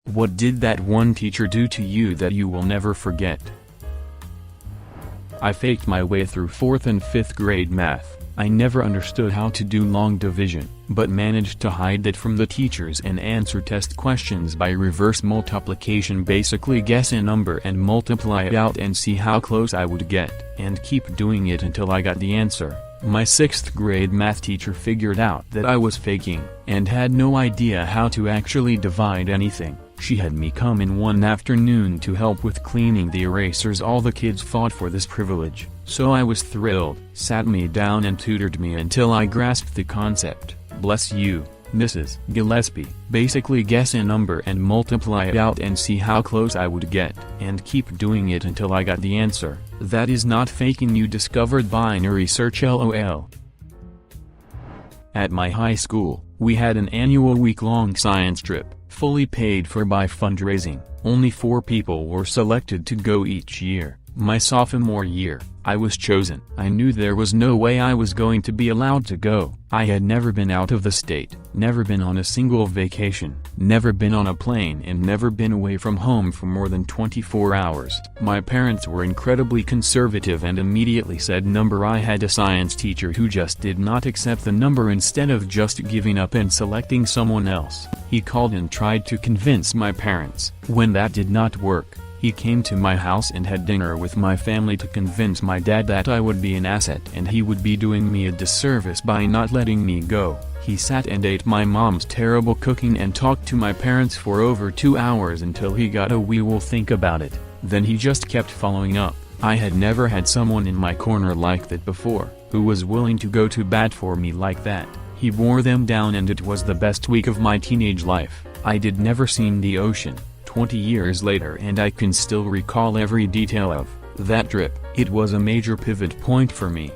What did that one teacher do to you that you will never forget? I faked my way through 4th and 5th grade math. I never understood how to do long division, but managed to hide it from the teachers and answer test questions by reverse multiplication. Basically guess a number and multiply it out and see how close I would get, and keep doing it until I got the answer. My 6th grade math teacher figured out that I was faking, and had no idea how to actually divide anything. She had me come in one afternoon to help with cleaning the erasers. All the kids fought for this privilege, so I was thrilled. Sat me down and tutored me until I grasped the concept. Bless you, Mrs. Gillespie. Basically guess a number and multiply it out and see how close I would get, and keep doing it until I got the answer. That is not faking. You discovered binary search, LOL. At my high school, we had an annual week-long science trip, fully paid for by fundraising. Only 4 people were selected to go each year. My sophomore year, I was chosen. I knew there was no way I was going to be allowed to go. I had never been out of the state, never been on a single vacation, never been on a plane, and never been away from home for more than 24 hours. My parents were incredibly conservative and immediately said number. I had a science teacher who just did not accept the number. Instead of just giving up and selecting someone else, he called and tried to convince my parents. When that did not work, he came to my house and had dinner with my family to convince my dad that I would be an asset and he would be doing me a disservice by not letting me go. He sat and ate my mom's terrible cooking and talked to my parents for over 2 hours until he got a "we will think about it." Then he just kept following up. I had never had someone in my corner like that before, who was willing to go to bat for me like that. He wore them down and it was the best week of my teenage life. I did never seen the ocean 20 years later, and I can still recall every detail of that trip. It was a major pivot point for me.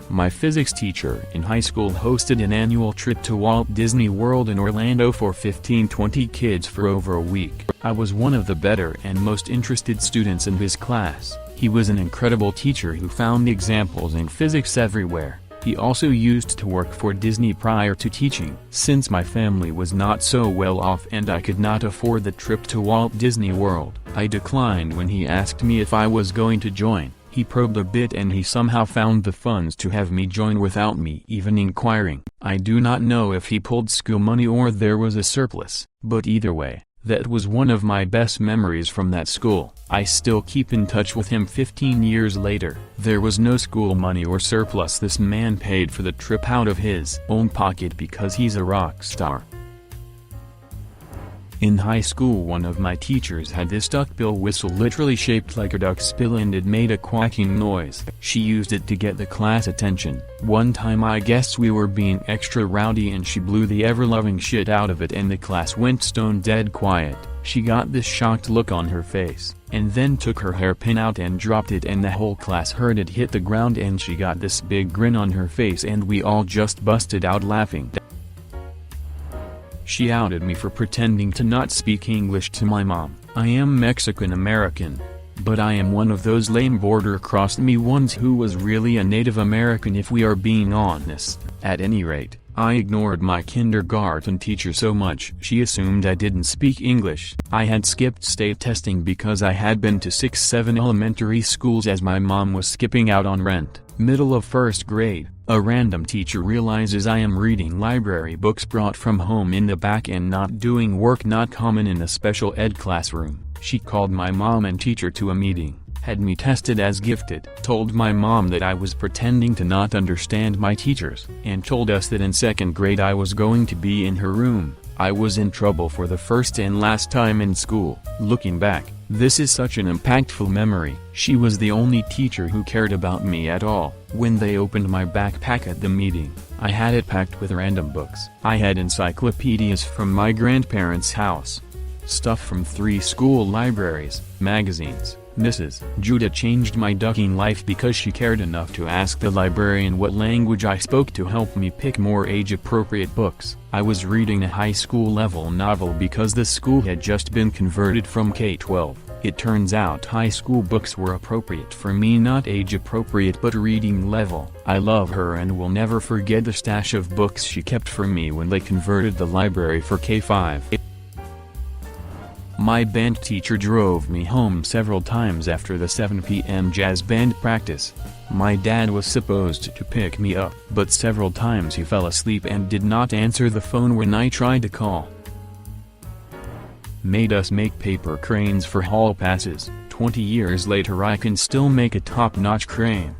My physics teacher in high school hosted an annual trip to Walt Disney World in Orlando for 15-20 kids for over a week. I was one of the better and most interested students in his class. He was an incredible teacher who found examples in physics everywhere. He also used to work for Disney prior to teaching. Since my family was not so well off and I could not afford the trip to Walt Disney World, I declined when he asked me if I was going to join. He probed a bit and he somehow found the funds to have me join without me even inquiring. I do not know if he pulled school money or there was a surplus, but either way, that was one of my best memories from that school. I still keep in touch with him 15 years later. There was no school money or surplus. This man paid for the trip out of his own pocket because he's a rock star. In high school, one of my teachers had this duckbill whistle literally shaped like a duck's bill and it made a quacking noise. She used it to get the class attention. One time I guess we were being extra rowdy and she blew the ever-loving shit out of it and the class went stone dead quiet. She got this shocked look on her face, and then took her hairpin out and dropped it and the whole class heard it hit the ground and she got this big grin on her face and we all just busted out laughing. She outed me for pretending to not speak English to my mom. I am Mexican American, but I am one of those lame border-crossed-me ones who was really a Native American if we are being honest. At any rate, I ignored my kindergarten teacher so much she assumed I didn't speak English. I had skipped state testing because I had been to 6-7 elementary schools as my mom was skipping out on rent. Middle of 1st grade, a random teacher realizes I am reading library books brought from home in the back and not doing work, not common in a special ed classroom. She called my mom and teacher to a meeting, had me tested as gifted, told my mom that I was pretending to not understand my teachers, and told us that in 2nd grade I was going to be in her room. I was in trouble for the first and last time in school. Looking back, this is such an impactful memory. She was the only teacher who cared about me at all. When they opened my backpack at the meeting, I had it packed with random books. I had encyclopedias from my grandparents' house, stuff from 3 school libraries, magazines. Mrs. Judah changed my ducking life because she cared enough to ask the librarian what language I spoke to help me pick more age-appropriate books. I was reading a high school level novel because the school had just been converted from K-12. It turns out high school books were appropriate for me, not age-appropriate but reading level. I love her and will never forget the stash of books she kept for me when they converted the library for K-5. My band teacher drove me home several times after the 7 p.m. jazz band practice. My dad was supposed to pick me up, but several times he fell asleep and did not answer the phone when I tried to call. Made us make paper cranes for hall passes. 20 years later I can still make a top-notch crane.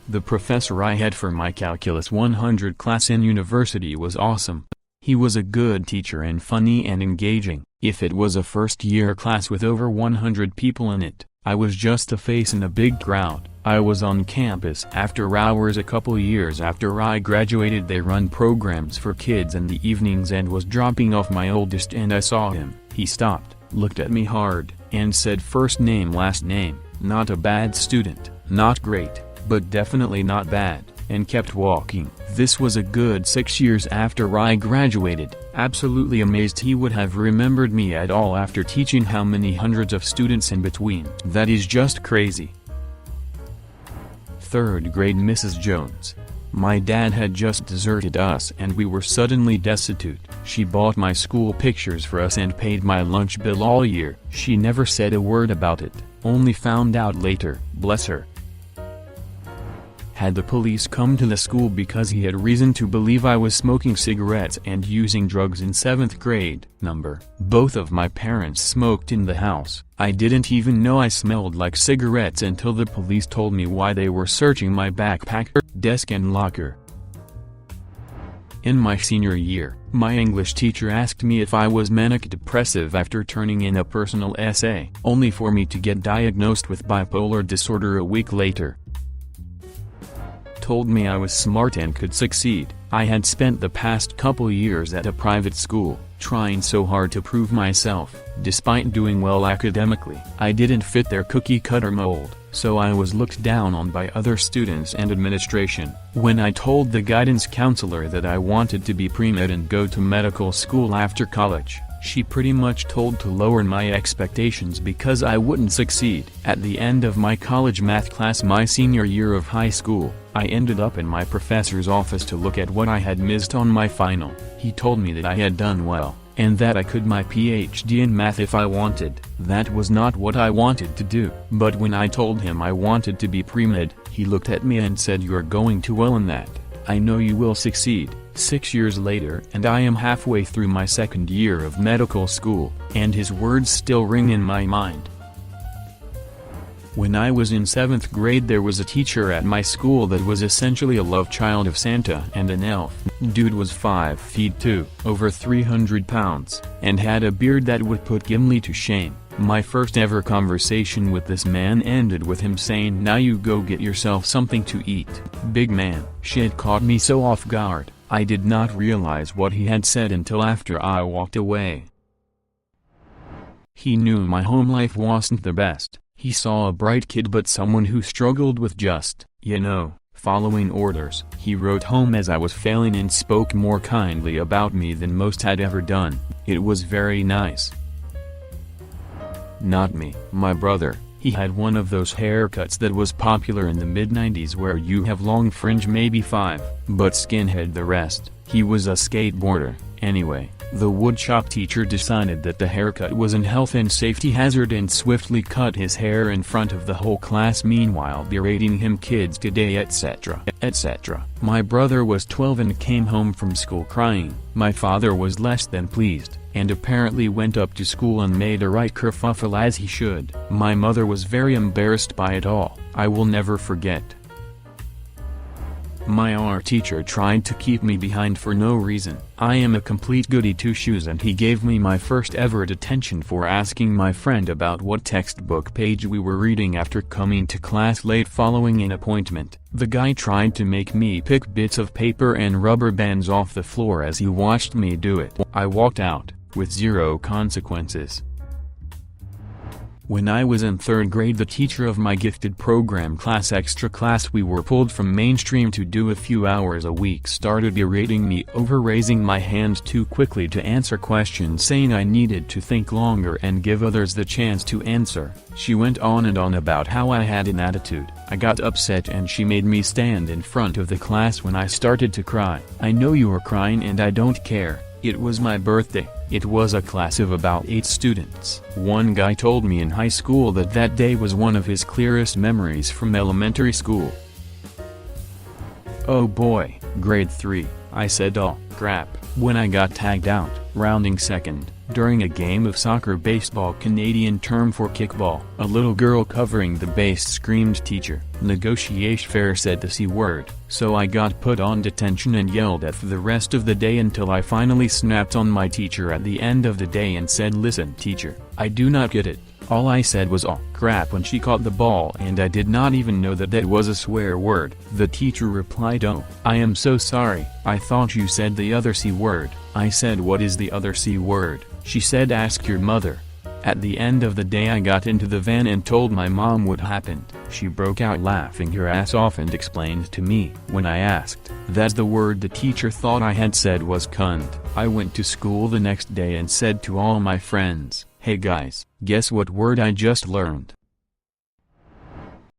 The professor I had for my Calculus 100 class in university was awesome. He was a good teacher and funny and engaging. If it was a first-year class with over 100 people in it, I was just a face in a big crowd. I was on campus after hours a couple years after I graduated. They run programs for kids in the evenings and was dropping off my oldest and I saw him. He stopped, looked at me hard, and said first name last name, not a bad student, not great, but definitely not bad, and kept walking. This was a good 6 years after I graduated. Absolutely amazed he would have remembered me at all after teaching how many hundreds of students in between. That is just crazy. 3rd grade Mrs. Jones. My dad had just deserted us and we were suddenly destitute. She bought my school pictures for us and paid my lunch bill all year. She never said a word about it, only found out later, bless her. Had the police come to the school because he had reason to believe I was smoking cigarettes and using drugs in 7th grade. Both of my parents smoked in the house. I didn't even know I smelled like cigarettes until the police told me why they were searching my backpack, desk and locker. In my senior year, my English teacher asked me if I was manic-depressive after turning in a personal essay, only for me to get diagnosed with bipolar disorder a week later. Told me I was smart and could succeed. I had spent the past couple years at a private school, trying so hard to prove myself. Despite doing well academically, I didn't fit their cookie-cutter mold, so I was looked down on by other students and administration. When I told the guidance counselor that I wanted to be pre-med and go to medical school after college, she pretty much told to lower my expectations because I wouldn't succeed. At the end of my college math class my senior year of high school, I ended up in my professor's office to look at what I had missed on my final. He told me that I had done well, and that I could my PhD in math if I wanted. That was not what I wanted to do. But when I told him I wanted to be pre-med, he looked at me and said, "You're going too well in that. I know you will succeed." 6 years later and I am halfway through my 2nd year of medical school, and his words still ring in my mind. When I was in 7th grade there was a teacher at my school that was essentially a love child of Santa and an elf. Dude was 5 feet 2, over 300 pounds, and had a beard that would put Gimli to shame. My first ever conversation with this man ended with him saying, "Now you go get yourself something to eat." Big man. Shit caught me so off guard. I did not realize what he had said until after I walked away. He knew my home life wasn't the best. He saw a bright kid but someone who struggled with just, following orders. He wrote home as I was failing and spoke more kindly about me than most had ever done. It was very nice. Not me, my brother. He had one of those haircuts that was popular in the mid-90s where you have long fringe maybe 5, but skinhead the rest. He was a skateboarder. Anyway, the woodshop teacher decided that the haircut was an health and safety hazard and swiftly cut his hair in front of the whole class, meanwhile berating him, "Kids today," etc., etc. My brother was 12 and came home from school crying. My father was less than pleased, and apparently went up to school and made a right kerfuffle as he should. My mother was very embarrassed by it all. I will never forget. My art teacher tried to keep me behind for no reason. I am a complete goody two-shoes and he gave me my first ever detention for asking my friend about what textbook page we were reading after coming to class late following an appointment. The guy tried to make me pick bits of paper and rubber bands off the floor as he watched me do it. I walked out, with zero consequences. When I was in 3rd grade, the teacher of my gifted program class, extra class, we were pulled from mainstream to do a few hours a week, started berating me over raising my hand too quickly to answer questions, saying I needed to think longer and give others the chance to answer. She went on and on about how I had an attitude. I got upset and she made me stand in front of the class when I started to cry. "I know you are crying and I don't care. It was my birthday. It was a class of about 8 students. One guy told me in high school that that day was one of his clearest memories from elementary school. "Oh boy, grade 3, I said, "Oh, crap," when I got tagged out, rounding second, during a game of soccer baseball, Canadian term for kickball. A little girl covering the base screamed, "Teacher, negotiation fair," said the C word. So I got put on detention and yelled at for the rest of the day until I finally snapped on my teacher at the end of the day and said, "Listen, teacher, I do not get it." All I said was, "Oh, crap," when she caught the ball, and I did not even know that that was a swear word. The teacher replied, "Oh, I am so sorry, I thought you said the other C word." I said, "What is the other C word?" She said, "Ask your mother." At the end of the day I got into the van and told my mom what happened. She broke out laughing her ass off and explained to me. When I asked, that's the word the teacher thought I had said was cunt. I went to school the next day and said to all my friends, "Hey guys, guess what word I just learned?"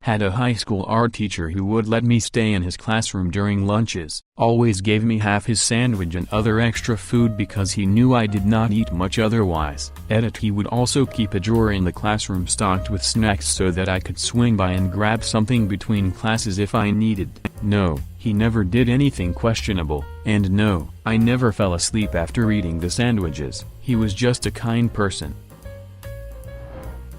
Had a high school art teacher who would let me stay in his classroom during lunches, always gave me half his sandwich and other extra food because he knew I did not eat much otherwise. He would also keep a drawer in the classroom stocked with snacks so that I could swing by and grab something between classes if I needed. No, he never did anything questionable, and no, I never fell asleep after eating the sandwiches. He was just a kind person.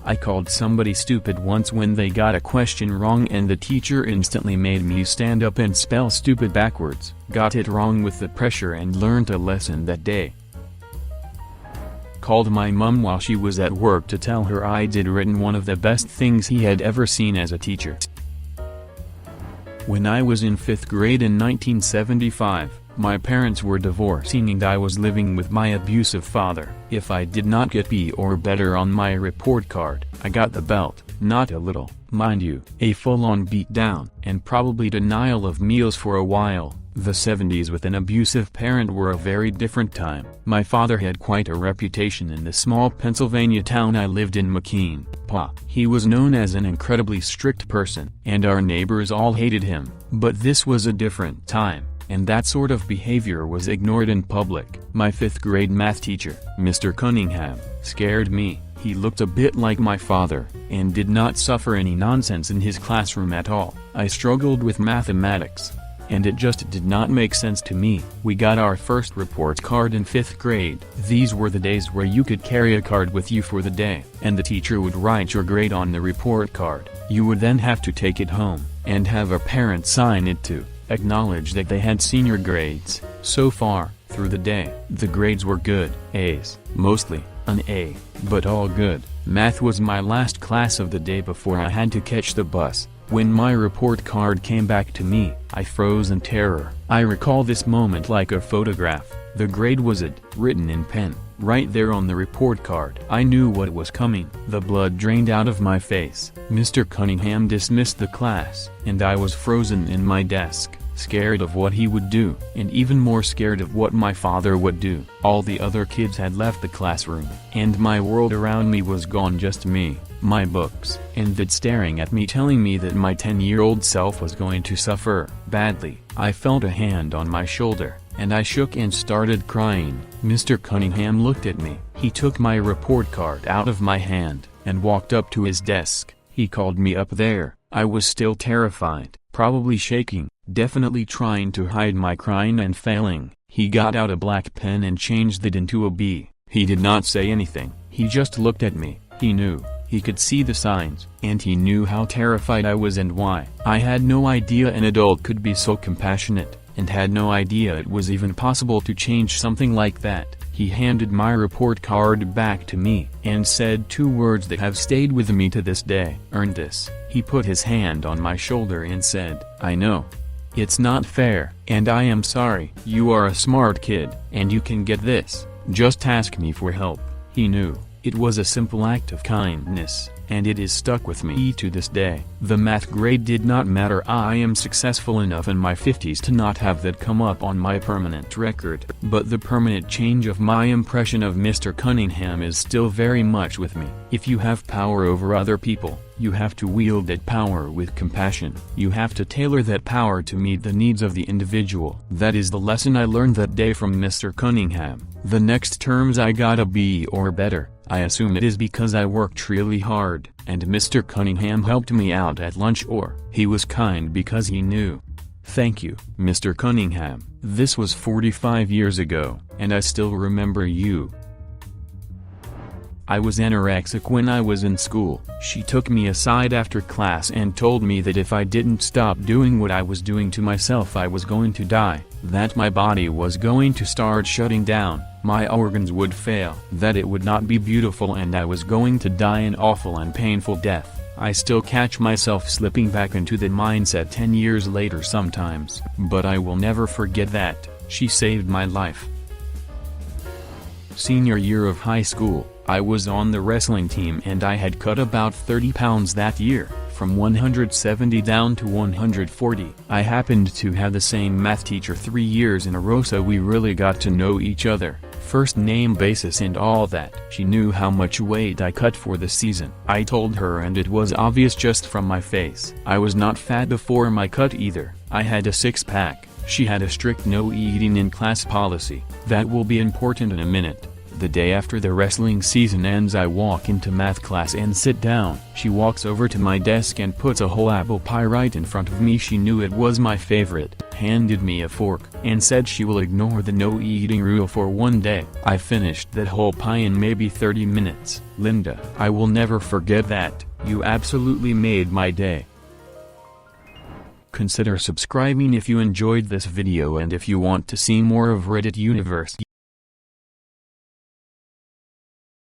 I called somebody stupid once when they got a question wrong and the teacher instantly made me stand up and spell stupid backwards. Got it wrong with the pressure and learned a lesson that day. Called my mom while she was at work to tell her I did written one of the best things he had ever seen as a teacher. When I was in 5th grade in 1975, my parents were divorcing and I was living with my abusive father. If I did not get B or better on my report card, I got the belt. Not a little, mind you, a full-on beat down, and probably denial of meals for a while. The 70s with an abusive parent were a very different time. My father had quite a reputation in the small Pennsylvania town I lived in, McKean. He was known as an incredibly strict person, and our neighbors all hated him. But this was a different time, and that sort of behavior was ignored in public. My 5th grade math teacher, Mr. Cunningham, scared me. He looked a bit like my father, and did not suffer any nonsense in his classroom at all. I struggled with mathematics, and it just did not make sense to me. We got our first report card in 5th grade. These were the days where you could carry a card with you for the day, and the teacher would write your grade on the report card. You would then have to take it home, and have a parent sign it to acknowledge that they had seen your grades. So far, through the day, the grades were good, A's, mostly, an A, but all good. Math was my last class of the day before I had to catch the bus. When my report card came back to me, I froze in terror. I recall this moment like a photograph. The grade was it, written in pen, right there on the report card. I knew what was coming. The blood drained out of my face. Mr. Cunningham dismissed the class, and I was frozen in my desk, scared of what he would do, and even more scared of what my father would do. All the other kids had left the classroom, and my world around me was gone, just me, my books, and that staring at me, telling me that my 10-year-old self was going to suffer badly. I felt a hand on my shoulder, and I shook and started crying. Mr. Cunningham looked at me. He took my report card out of my hand, and walked up to his desk. He called me up there. I was still terrified, probably shaking, definitely trying to hide my crying and failing. He got out a black pen and changed it into a B. He did not say anything. He just looked at me. He knew. He could see the signs, and he knew how terrified I was and why. I had no idea an adult could be so compassionate, and had no idea it was even possible to change something like that. He handed my report card back to me, and said 2 words that have stayed with me to this day. "Earned this." He put his hand on my shoulder and said, "I know. It's not fair, and I am sorry. You are a smart kid, and you can get this. Just ask me for help." He knew. It was a simple act of kindness, and it is stuck with me to this day. The math grade did not matter. I am successful enough in my 50s to not have that come up on my permanent record. But the permanent change of my impression of Mr. Cunningham is still very much with me. If you have power over other people, you have to wield that power with compassion. You have to tailor that power to meet the needs of the individual. That is the lesson I learned that day from Mr. Cunningham. The next terms I got a B or better. I assume it is because I worked really hard, and Mr. Cunningham helped me out at lunch, or he was kind because he knew. Thank you, Mr. Cunningham. This was 45 years ago, and I still remember you. I was anorexic when I was in school. She took me aside after class and told me that if I didn't stop doing what I was doing to myself, I was going to die, that my body was going to start shutting down, my organs would fail, that it would not be beautiful, and I was going to die an awful and painful death. I still catch myself slipping back into that mindset 10 years later sometimes, but I will never forget that. She saved my life. Senior year of high school, I was on the wrestling team and I had cut about 30 pounds that year, from 170 down to 140. I happened to have the same math teacher 3 years in a row, so we really got to know each other, first name basis and all that. She knew how much weight I cut for the season. I told her, and it was obvious just from my face. I was not fat before my cut either. I had a six-pack. She had a strict no eating in class policy. That will be important in a minute. The day after the wrestling season ends, I walk into math class and sit down. She walks over to my desk and puts a whole apple pie right in front of me. She knew it was my favorite, handed me a fork, and said she will ignore the no eating rule for one day. I finished that whole pie in maybe 30 minutes. Linda, I will never forget that. You absolutely made my day. Consider subscribing if you enjoyed this video, and if you want to see more of Reddit Universe.